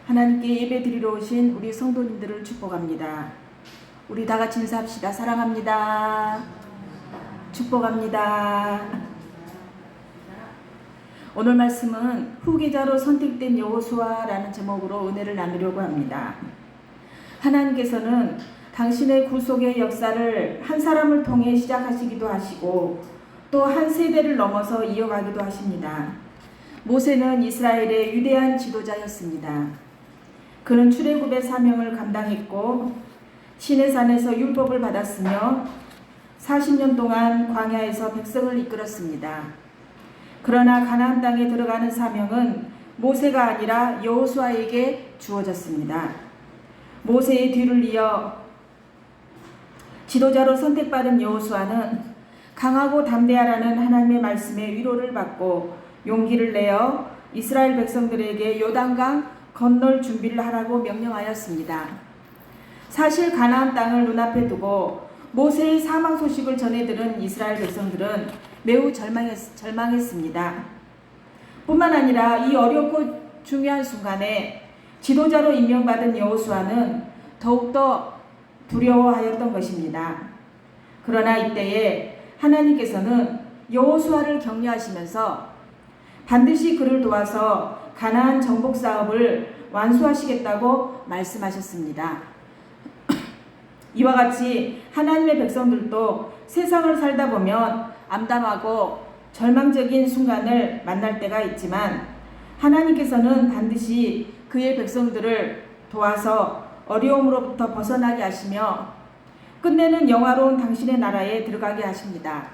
하나님께 예배 드리러 오신 우리 성도님들을 축복합니다. 우리 다 같이 인사합시다. 사랑합니다. 축복합니다. 오늘 말씀은 후계자로 선택된 여호수아라는 제목으로 은혜를 나누려고 합니다. 하나님께서는 당신의 구속의 역사를 한 사람을 통해 시작하시기도 하시고 또 한 세대를 넘어서 이어가기도 하십니다. 모세는 이스라엘의 위대한 지도자였습니다. 그는 출애굽의 사명을 감당했고 시내산에서 율법을 받았으며 40년 동안 광야에서 백성을 이끌었습니다. 그러나 가나안 땅에 들어가는 사명은 모세가 아니라 여호수아에게 주어졌습니다. 모세의 뒤를 이어 지도자로 선택받은 여호수아는 강하고 담대하라는 하나님의 말씀에 위로를 받고 용기를 내어 이스라엘 백성들에게 요단강 건널 준비를 하라고 명령하였습니다. 사실 가나안 땅을 눈앞에 두고 모세의 사망 소식을 전해 들은 이스라엘 백성들은 매우 절망했습니다. 뿐만 아니라 이 어렵고 중요한 순간에 지도자로 임명받은 여호수아는 더욱더 두려워하였던 것입니다. 그러나 이때에 하나님께서는 여호수아를 격려하시면서 반드시 그를 도와서 가나안 정복 사업을 완수하시겠다고 말씀하셨습니다. 이와 같이 하나님의 백성들도 세상을 살다 보면 암담하고 절망적인 순간을 만날 때가 있지만 하나님께서는 반드시 그의 백성들을 도와서 어려움으로부터 벗어나게 하시며 끝내는 영화로운 당신의 나라에 들어가게 하십니다.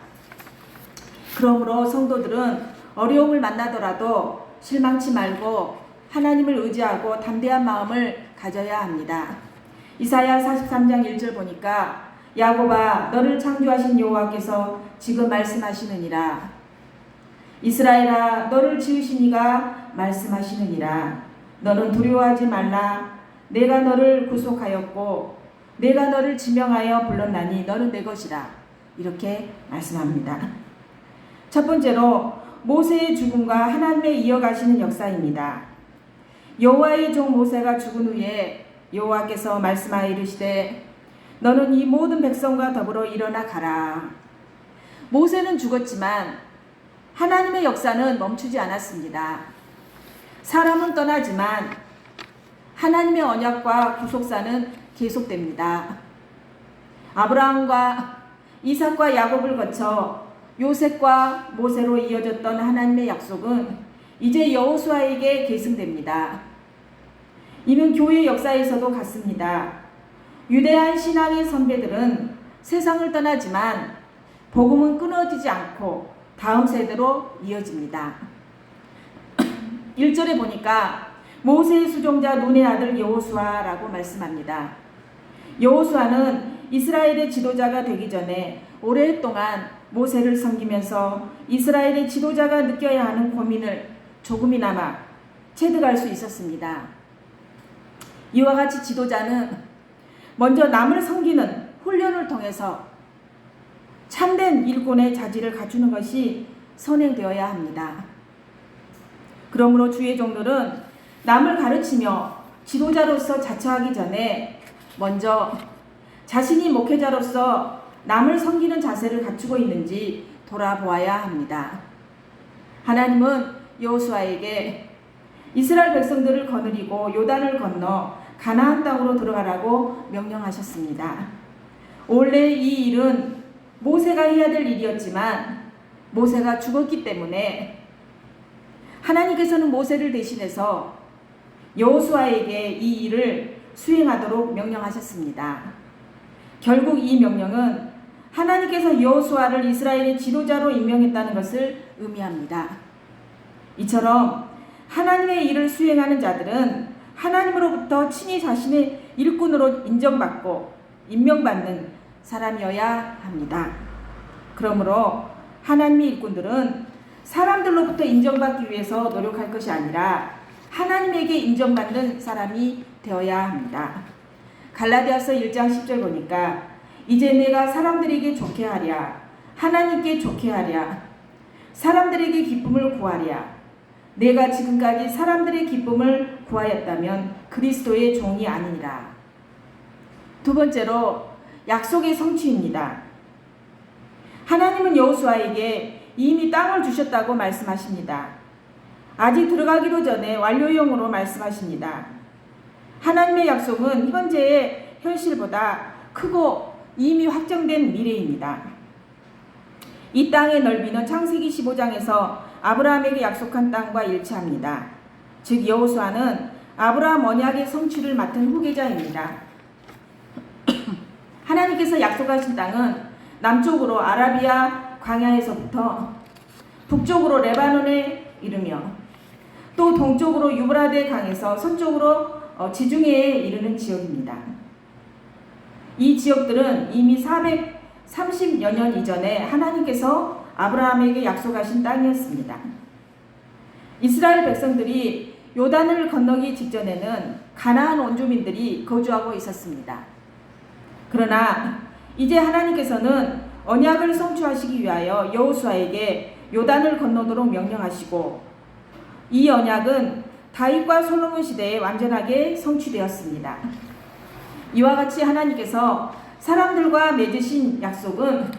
그러므로 성도들은 어려움을 만나더라도 실망치 말고 하나님을 의지하고 담대한 마음을 가져야 합니다. 이사야 43장 1절 보니까 야곱아 너를 창조하신 여호와께서 지금 말씀하시느니라. 이스라엘아 너를 지으신 이가 말씀하시느니라. 너는 두려워하지 말라. 내가 너를 구속하였고 내가 너를 지명하여 불렀나니 너는 내 것이라. 이렇게 말씀합니다. 첫 번째로 모세의 죽음과 하나님의 이어가시는 역사입니다. 여호와의 종 모세가 죽은 후에 여호와께서 말씀하여 이르시되 너는 이 모든 백성과 더불어 일어나 가라. 모세는 죽었지만 하나님의 역사는 멈추지 않았습니다. 사람은 떠나지만 하나님의 언약과 구속사는 계속됩니다. 아브라함과 이삭과 야곱을 거쳐 요셉과 모세로 이어졌던 하나님의 약속은 이제 여호수아에게 계승됩니다. 이는 교회 역사에서도 같습니다. 유대한 신앙의 선배들은 세상을 떠나지만 복음은 끊어지지 않고 다음 세대로 이어집니다. 1절에 보니까 모세의 수종자 눈의 아들 여호수아라고 말씀합니다. 여호수아는 이스라엘의 지도자가 되기 전에 오랫동안 모세를 섬기면서 이스라엘의 지도자가 느껴야 하는 고민을 조금이나마 체득할 수 있었습니다. 이와 같이 지도자는 먼저 남을 섬기는 훈련을 통해서 참된 일꾼의 자질을 갖추는 것이 선행되어야 합니다. 그러므로 주의 종들은 남을 가르치며 지도자로서 자처하기 전에 먼저 자신이 목회자로서 남을 섬기는 자세를 갖추고 있는지 돌아보아야 합니다. 하나님은 여호수아에게 이스라엘 백성들을 거느리고 요단을 건너 가나안 땅으로 들어가라고 명령하셨습니다. 원래 이 일은 모세가 해야 될 일이었지만 모세가 죽었기 때문에 하나님께서는 모세를 대신해서 여호수아에게 이 일을 수행하도록 명령하셨습니다. 결국 이 명령은 하나님께서 여호수아를 이스라엘의 지도자로 임명했다는 것을 의미합니다. 이처럼 하나님의 일을 수행하는 자들은 하나님으로부터 친히 자신의 일꾼으로 인정받고 임명받는 사람이어야 합니다. 그러므로 하나님의 일꾼들은 사람들로부터 인정받기 위해서 노력할 것이 아니라 하나님에게 인정받는 사람이 되어야 합니다. 갈라디아서 1장 10절 보니까 이제 내가 사람들에게 좋게 하랴 하나님께 좋게 하랴 사람들에게 기쁨을 구하랴 내가 지금까지 사람들의 기쁨을 구하였다면 그리스도의 종이 아니니라. 두 번째로 약속의 성취입니다. 하나님은 여호수아에게 이미 땅을 주셨다고 말씀하십니다. 아직 들어가기도 전에 완료형으로 말씀하십니다. 하나님의 약속은 현재의 현실보다 크고 이미 확정된 미래입니다. 이 땅의 넓이는 창세기 15장에서 아브라함에게 약속한 땅과 일치합니다. 즉 여호수아는 아브라함 언약의 성취를 맡은 후계자입니다. 하나님께서 약속하신 땅은 남쪽으로 아라비아 광야에서부터 북쪽으로 레바논에 이르며 또 동쪽으로 유브라데 강에서 서쪽으로 지중해에 이르는 지역입니다. 이 지역들은 이미 430여 년 이전에 하나님께서 아브라함에게 약속하신 땅이었습니다. 이스라엘 백성들이 요단을 건너기 직전에는 가나안 원주민들이 거주하고 있었습니다. 그러나 이제 하나님께서는 언약을 성취하시기 위하여 여호수아에게 요단을 건너도록 명령하시고 이 언약은 다윗과 솔로몬 시대에 완전하게 성취되었습니다. 이와 같이 하나님께서 사람들과 맺으신 약속은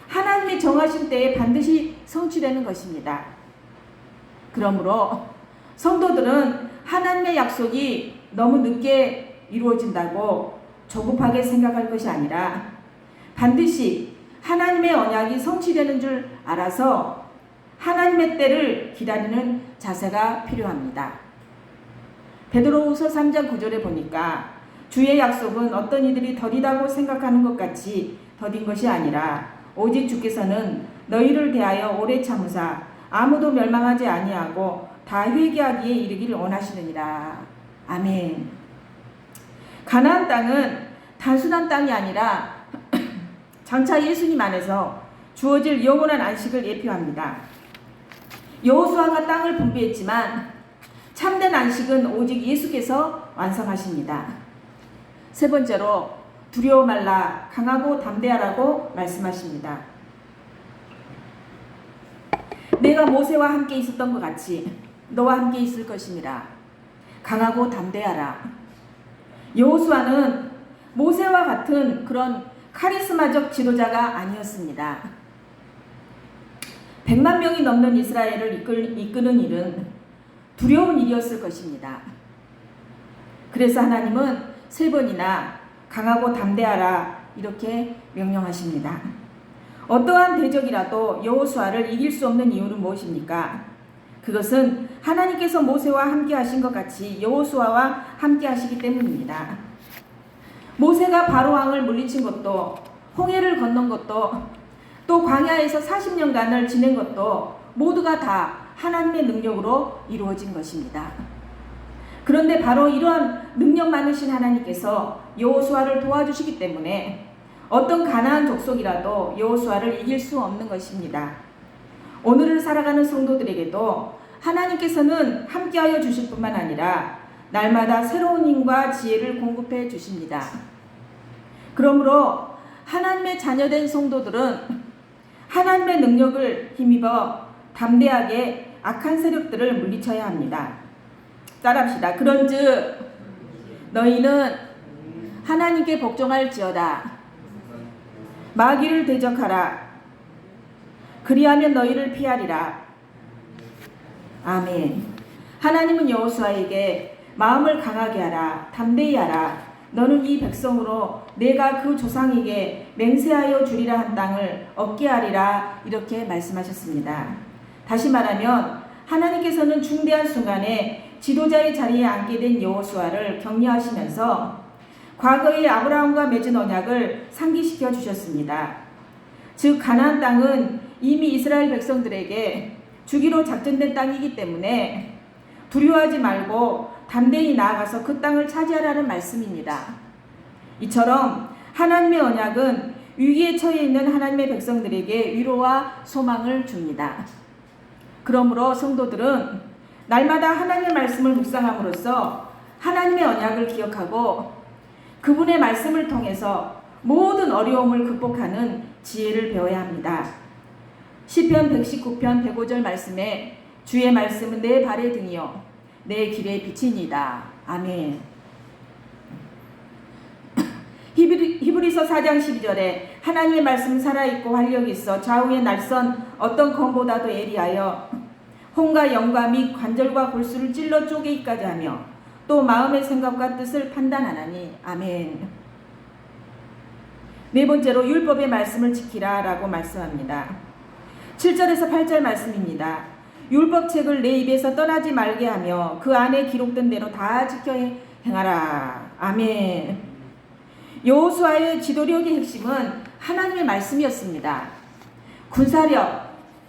하나님의 정하신 때에 반드시 성취되는 것입니다. 그러므로 성도들은 하나님의 약속이 너무 늦게 이루어진다고 조급하게 생각할 것이 아니라 반드시 하나님의 언약이 성취되는 줄 알아서 하나님의 때를 기다리는 자세가 필요합니다. 베드로후서 3장 9절에 보니까 주의 약속은 어떤 이들이 더디다고 생각하는 것 같이 더딘 것이 아니라 오직 주께서는 너희를 대하여 오래 참으사 아무도 멸망하지 아니하고 다 회개하기에 이르기를 원하시느니라. 아멘. 가나안 땅은 단순한 땅이 아니라 장차 예수님 안에서 주어질 영원한 안식을 예표합니다. 여호수아가 땅을 분배했지만 참된 안식은 오직 예수께서 완성하십니다. 세 번째로 두려워 말라 강하고 담대하라고 말씀하십니다. 내가 모세와 함께 있었던 것 같이 너와 함께 있을 것이니라. 강하고 담대하라. 여호수아는 모세와 같은 그런 카리스마적 지도자가 아니었습니다. 100만 명이 넘는 이스라엘을 이끄는 일은 두려운 일이었을 것입니다. 그래서 하나님은 3번이나 강하고 담대하라 이렇게 명령하십니다. 어떠한 대적이라도 여호수아를 이길 수 없는 이유는 무엇입니까? 그것은 하나님께서 모세와 함께 하신 것 같이 여호수아와 함께 하시기 때문입니다. 모세가 바로왕을 물리친 것도 홍해를 건넌 것도 또 광야에서 40년간을 지낸 것도 모두가 다 하나님의 능력으로 이루어진 것입니다. 그런데 바로 이러한 능력 많으신 하나님께서 여호수아를 도와주시기 때문에 어떤 가나안 족속이라도 여호수아를 이길 수 없는 것입니다. 오늘을 살아가는 성도들에게도 하나님께서는 함께하여 주실 뿐만 아니라 날마다 새로운 힘과 지혜를 공급해 주십니다. 그러므로 하나님의 자녀된 성도들은 하나님의 능력을 힘입어 담대하게 악한 세력들을 물리쳐야 합니다. 따라합시다. 그런즉 너희는 하나님께 복종할지어다. 마귀를 대적하라. 그리하면 너희를 피하리라. 아멘. 하나님은 여호수아에게 마음을 강하게 하라. 담대히 하라. 너는 이 백성으로 내가 그 조상에게 맹세하여 주리라 한 땅을 얻게 하리라 이렇게 말씀하셨습니다. 다시 말하면 하나님께서는 중대한 순간에 지도자의 자리에 앉게 된 여호수아를 격려하시면서 과거의 아브라함과 맺은 언약을 상기시켜 주셨습니다. 즉 가나안 땅은 이미 이스라엘 백성들에게 주기로 작정된 땅이기 때문에 두려워하지 말고 담대히 나아가서 그 땅을 차지하라는 말씀입니다. 이처럼 하나님의 언약은 위기에 처해 있는 하나님의 백성들에게 위로와 소망을 줍니다. 그러므로 성도들은 날마다 하나님의 말씀을 묵상함으로써 하나님의 언약을 기억하고 그분의 말씀을 통해서 모든 어려움을 극복하는 지혜를 배워야 합니다. 시편 119편 105절 말씀에 주의 말씀은 내 발의 등이요 내 길의 빛이니이다. 아멘. 히브리서 4장 12절에 하나님의 말씀은 살아있고 활력이 있어 좌우에 날선 어떤 검보다도 예리하여 혼과 영과 및 관절과 골수를 찔러 쪼개기까지 하며 또 마음의 생각과 뜻을 판단하나니. 아멘. 네 번째로 율법의 말씀을 지키라 라고 말씀합니다. 7절에서 8절 말씀입니다. 율법책을 내 입에서 떠나지 말게 하며 그 안에 기록된 대로 다 지켜 행하라. 아멘. 여호수아의 지도력의 핵심은 하나님의 말씀이었습니다. 군사력,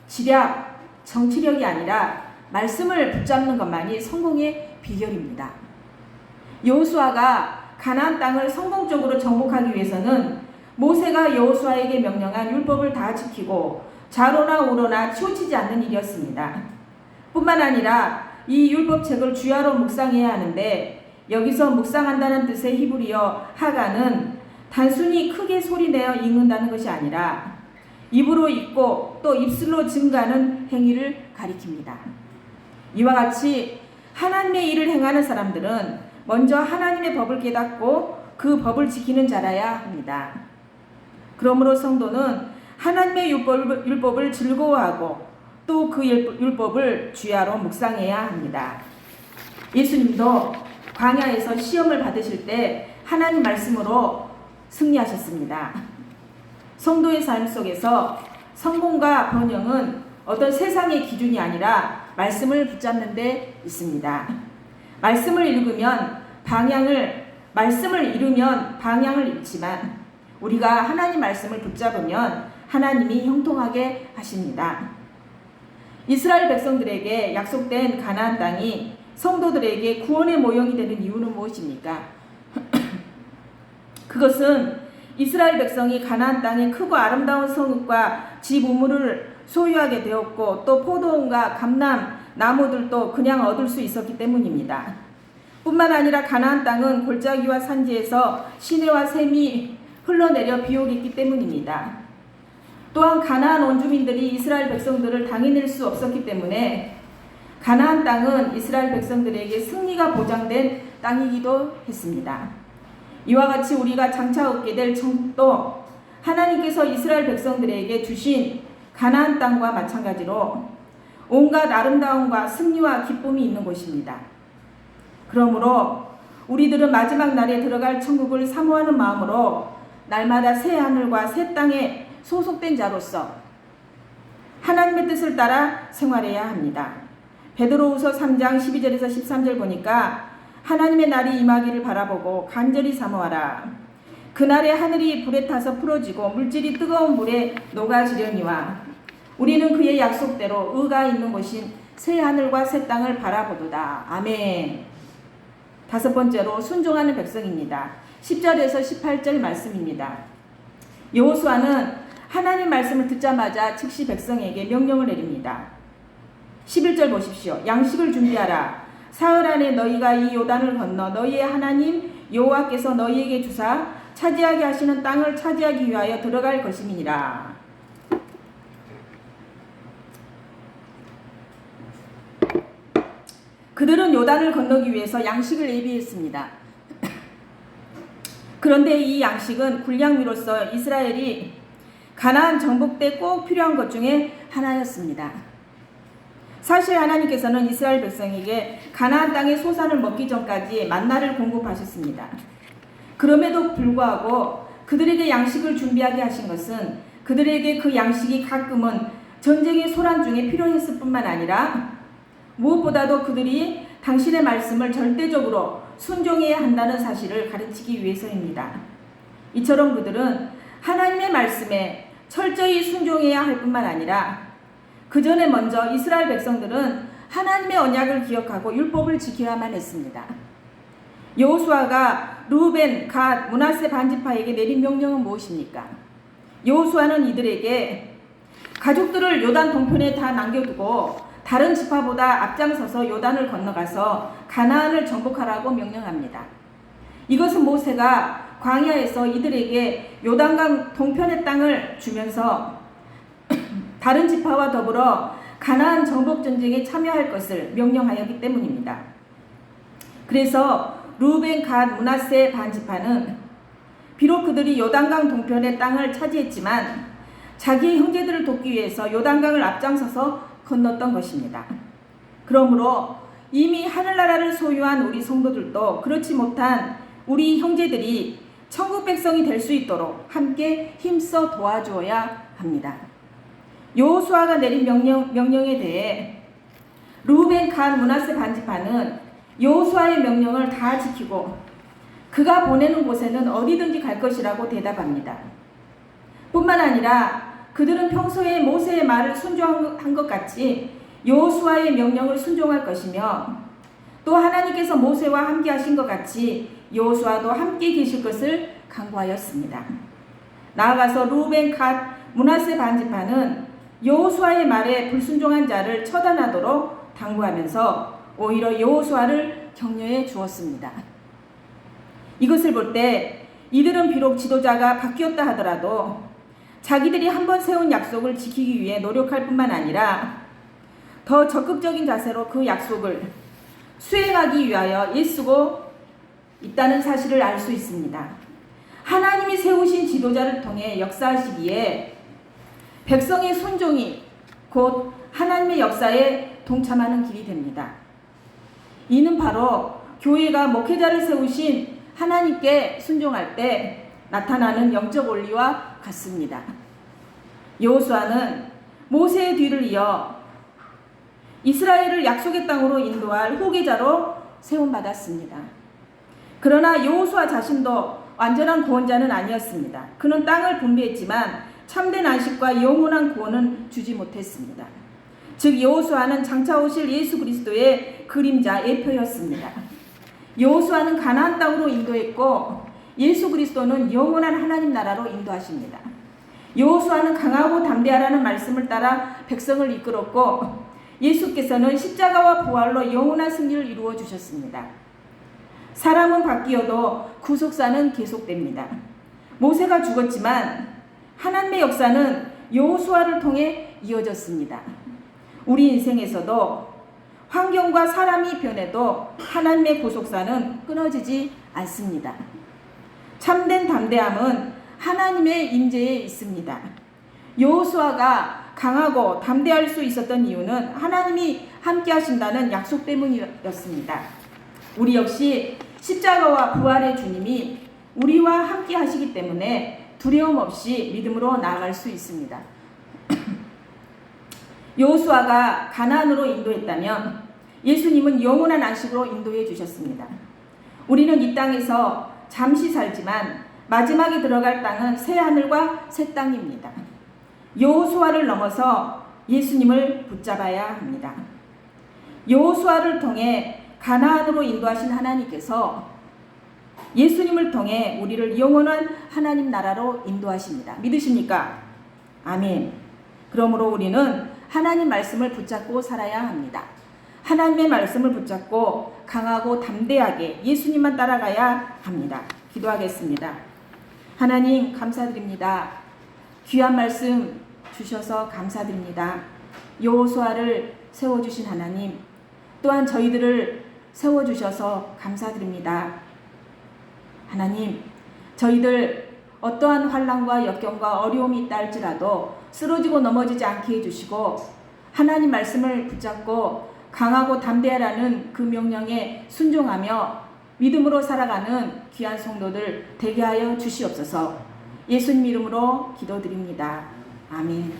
지략, 정치력이 아니라 말씀을 붙잡는 것만이 성공의 비결입니다. 여호수아가 가나안 땅을 성공적으로 정복하기 위해서는 모세가 여호수아에게 명령한 율법을 다 지키고 좌로나 우로나 치우치지 않는 일이었습니다. 뿐만 아니라 이 율법책을 주야로 묵상해야 하는데 여기서 묵상한다는 뜻의 히브리어 하가는 단순히 크게 소리내어 읽는다는 것이 아니라 입으로 읽고 또 입술로 증가하는 행위를 가리킵니다. 이와 같이 하나님의 일을 행하는 사람들은 먼저 하나님의 법을 깨닫고 그 법을 지키는 자라야 합니다. 그러므로 성도는 하나님의 율법을 즐거워하고 또 그 율법을 주야로 묵상해야 합니다. 예수님도 광야에서 시험을 받으실 때 하나님 말씀으로 승리하셨습니다. 성도의 삶 속에서 성공과 번영은 어떤 세상의 기준이 아니라 말씀을 붙잡는 데 있습니다. 말씀을 잃으면 방향을 잃지만 우리가 하나님 말씀을 붙잡으면 하나님이 형통하게 하십니다. 이스라엘 백성들에게 약속된 가나안 땅이 성도들에게 구원의 모형이 되는 이유는 무엇입니까? 그것은 이스라엘 백성이 가나안 땅의 크고 아름다운 성읍과 집 우물을 소유하게 되었고 또 포도원과 감람 나무들도 그냥 얻을 수 있었기 때문입니다. 뿐만 아니라 가나안 땅은 골짜기와 산지에서 시내와 샘이 흘러내려 비옥했기 때문입니다. 또한 가나안 원주민들이 이스라엘 백성들을 당해낼 수 없었기 때문에 가나안 땅은 이스라엘 백성들에게 승리가 보장된 땅이기도 했습니다. 이와 같이 우리가 장차 얻게 될 정도 하나님께서 이스라엘 백성들에게 주신 가나안 땅과 마찬가지로 온갖 아름다움과 승리와 기쁨이 있는 곳입니다. 그러므로 우리들은 마지막 날에 들어갈 천국을 사모하는 마음으로 날마다 새 하늘과 새 땅에 소속된 자로서 하나님의 뜻을 따라 생활해야 합니다. 베드로후서 3장 12절에서 13절 보니까 하나님의 날이 임하기를 바라보고 간절히 사모하라. 그날에 하늘이 불에 타서 풀어지고 물질이 뜨거운 물에 녹아지려니와 우리는 그의 약속대로 의가 있는 곳인 새 하늘과 새 땅을 바라보도다. 아멘. 다섯 번째로 순종하는 백성입니다. 10절에서 18절 말씀입니다. 여호수아는 하나님 말씀을 듣자마자 즉시 백성에게 명령을 내립니다. 11절 보십시오. 양식을 준비하라. 사흘 안에 너희가 이 요단을 건너 너희의 하나님 여호와께서 너희에게 주사 차지하게 하시는 땅을 차지하기 위하여 들어갈 것임이니라. 그들은 요단을 건너기 위해서 양식을 예비했습니다. 그런데 이 양식은 군량미로서 이스라엘이 가나안 정복 때 꼭 필요한 것 중에 하나였습니다. 사실 하나님께서는 이스라엘 백성에게 가나안 땅의 소산을 먹기 전까지 만나를 공급하셨습니다. 그럼에도 불구하고 그들에게 양식을 준비하게 하신 것은 그들에게 그 양식이 가끔은 전쟁의 소란 중에 필요했을 뿐만 아니라 무엇보다도 그들이 당신의 말씀을 절대적으로 순종해야 한다는 사실을 가르치기 위해서입니다. 이처럼 그들은 하나님의 말씀에 철저히 순종해야 할 뿐만 아니라 그 전에 먼저 이스라엘 백성들은 하나님의 언약을 기억하고 율법을 지켜야만 했습니다. 여호수아가 르우벤, 갓, 므낫세 반지파에게 내린 명령은 무엇입니까? 여호수아는 이들에게 가족들을 요단 동편에 다 남겨두고 다른 지파보다 앞장서서 요단을 건너가서 가나안을 정복하라고 명령합니다. 이것은 모세가 광야에서 이들에게 요단강 동편의 땅을 주면서 다른 지파와 더불어 가나안 정복 전쟁에 참여할 것을 명령하였기 때문입니다. 그래서 루벤, 갓, 므낫세 반지파는 비록 그들이 요단강 동편의 땅을 차지했지만 자기의 형제들을 돕기 위해서 요단강을 앞장서서 건넜던 것입니다. 그러므로 이미 하늘나라를 소유한 우리 성도들도 그렇지 못한 우리 형제들이 천국 백성이 될 수 있도록 함께 힘써 도와주어야 합니다. 여호수아가 내린 명령에 대해 루벤, 갓, 므낫세 반지파는 여호수아의 명령을 다 지키고 그가 보내는 곳에는 어디든지 갈 것이라고 대답합니다. 뿐만 아니라 그들은 평소에 모세의 말을 순종한 것 같이 여호수아의 명령을 순종할 것이며 또 하나님께서 모세와 함께 하신 것 같이 여호수아도 함께 계실 것을 강구하였습니다. 나아가서 루벤, 갓, 므낫세 반지파는 여호수아의 말에 불순종한 자를 처단하도록 당부하면서 오히려 여호수아를 격려해 주었습니다. 이것을 볼 때 이들은 비록 지도자가 바뀌었다 하더라도 자기들이 한번 세운 약속을 지키기 위해 노력할 뿐만 아니라 더 적극적인 자세로 그 약속을 수행하기 위하여 애쓰고 있다는 사실을 알 수 있습니다. 하나님이 세우신 지도자를 통해 역사하시기에 백성의 순종이 곧 하나님의 역사에 동참하는 길이 됩니다. 이는 바로 교회가 목회자를 세우신 하나님께 순종할 때 나타나는 영적 원리와 같습니다. 여호수아는 모세의 뒤를 이어 이스라엘을 약속의 땅으로 인도할 후계자로 세움받았습니다. 그러나 여호수아 자신도 완전한 구원자는 아니었습니다. 그는 땅을 분배했지만 참된 안식과 영원한 구원은 주지 못했습니다. 즉 여호수아는 장차 오실 예수 그리스도의 그림자 예표였습니다. 여호수아는 가나안 땅으로 인도했고 예수 그리스도는 영원한 하나님 나라로 인도하십니다. 여호수아는 강하고 담대하라는 말씀을 따라 백성을 이끌었고 예수께서는 십자가와 부활로 영원한 승리를 이루어 주셨습니다. 사람은 바뀌어도 구속사는 계속됩니다. 모세가 죽었지만 하나님의 역사는 여호수아를 통해 이어졌습니다. 우리 인생에서도 환경과 사람이 변해도 하나님의 구속사는 끊어지지 않습니다. 참된 담대함은 하나님의 임재에 있습니다. 여호수아가 강하고 담대할 수 있었던 이유는 하나님이 함께 하신다는 약속 때문이었습니다. 우리 역시 십자가와 부활의 주님이 우리와 함께 하시기 때문에 두려움 없이 믿음으로 나아갈 수 있습니다. 여호수아가 가나안으로 인도했다면 예수님은 영원한 안식으로 인도해 주셨습니다. 우리는 이 땅에서 잠시 살지만 마지막에 들어갈 땅은 새 하늘과 새 땅입니다. 여호수아를 넘어서 예수님을 붙잡아야 합니다. 여호수아를 통해 가나안으로 인도하신 하나님께서 예수님을 통해 우리를 영원한 하나님 나라로 인도하십니다. 믿으십니까? 아멘. 그러므로 우리는 하나님 말씀을 붙잡고 살아야 합니다. 하나님의 말씀을 붙잡고 강하고 담대하게 예수님만 따라가야 합니다. 기도하겠습니다. 하나님 감사드립니다. 귀한 말씀 주셔서 감사드립니다. 여호수아를 세워주신 하나님, 또한 저희들을 세워주셔서 감사드립니다. 하나님, 저희들 어떠한 환난과 역경과 어려움이 있다 할지라도 쓰러지고 넘어지지 않게 해주시고 하나님 말씀을 붙잡고 강하고 담대하라는 그 명령에 순종하며 믿음으로 살아가는 귀한 성도들 되게 하여 주시옵소서. 예수님 이름으로 기도드립니다. 아멘.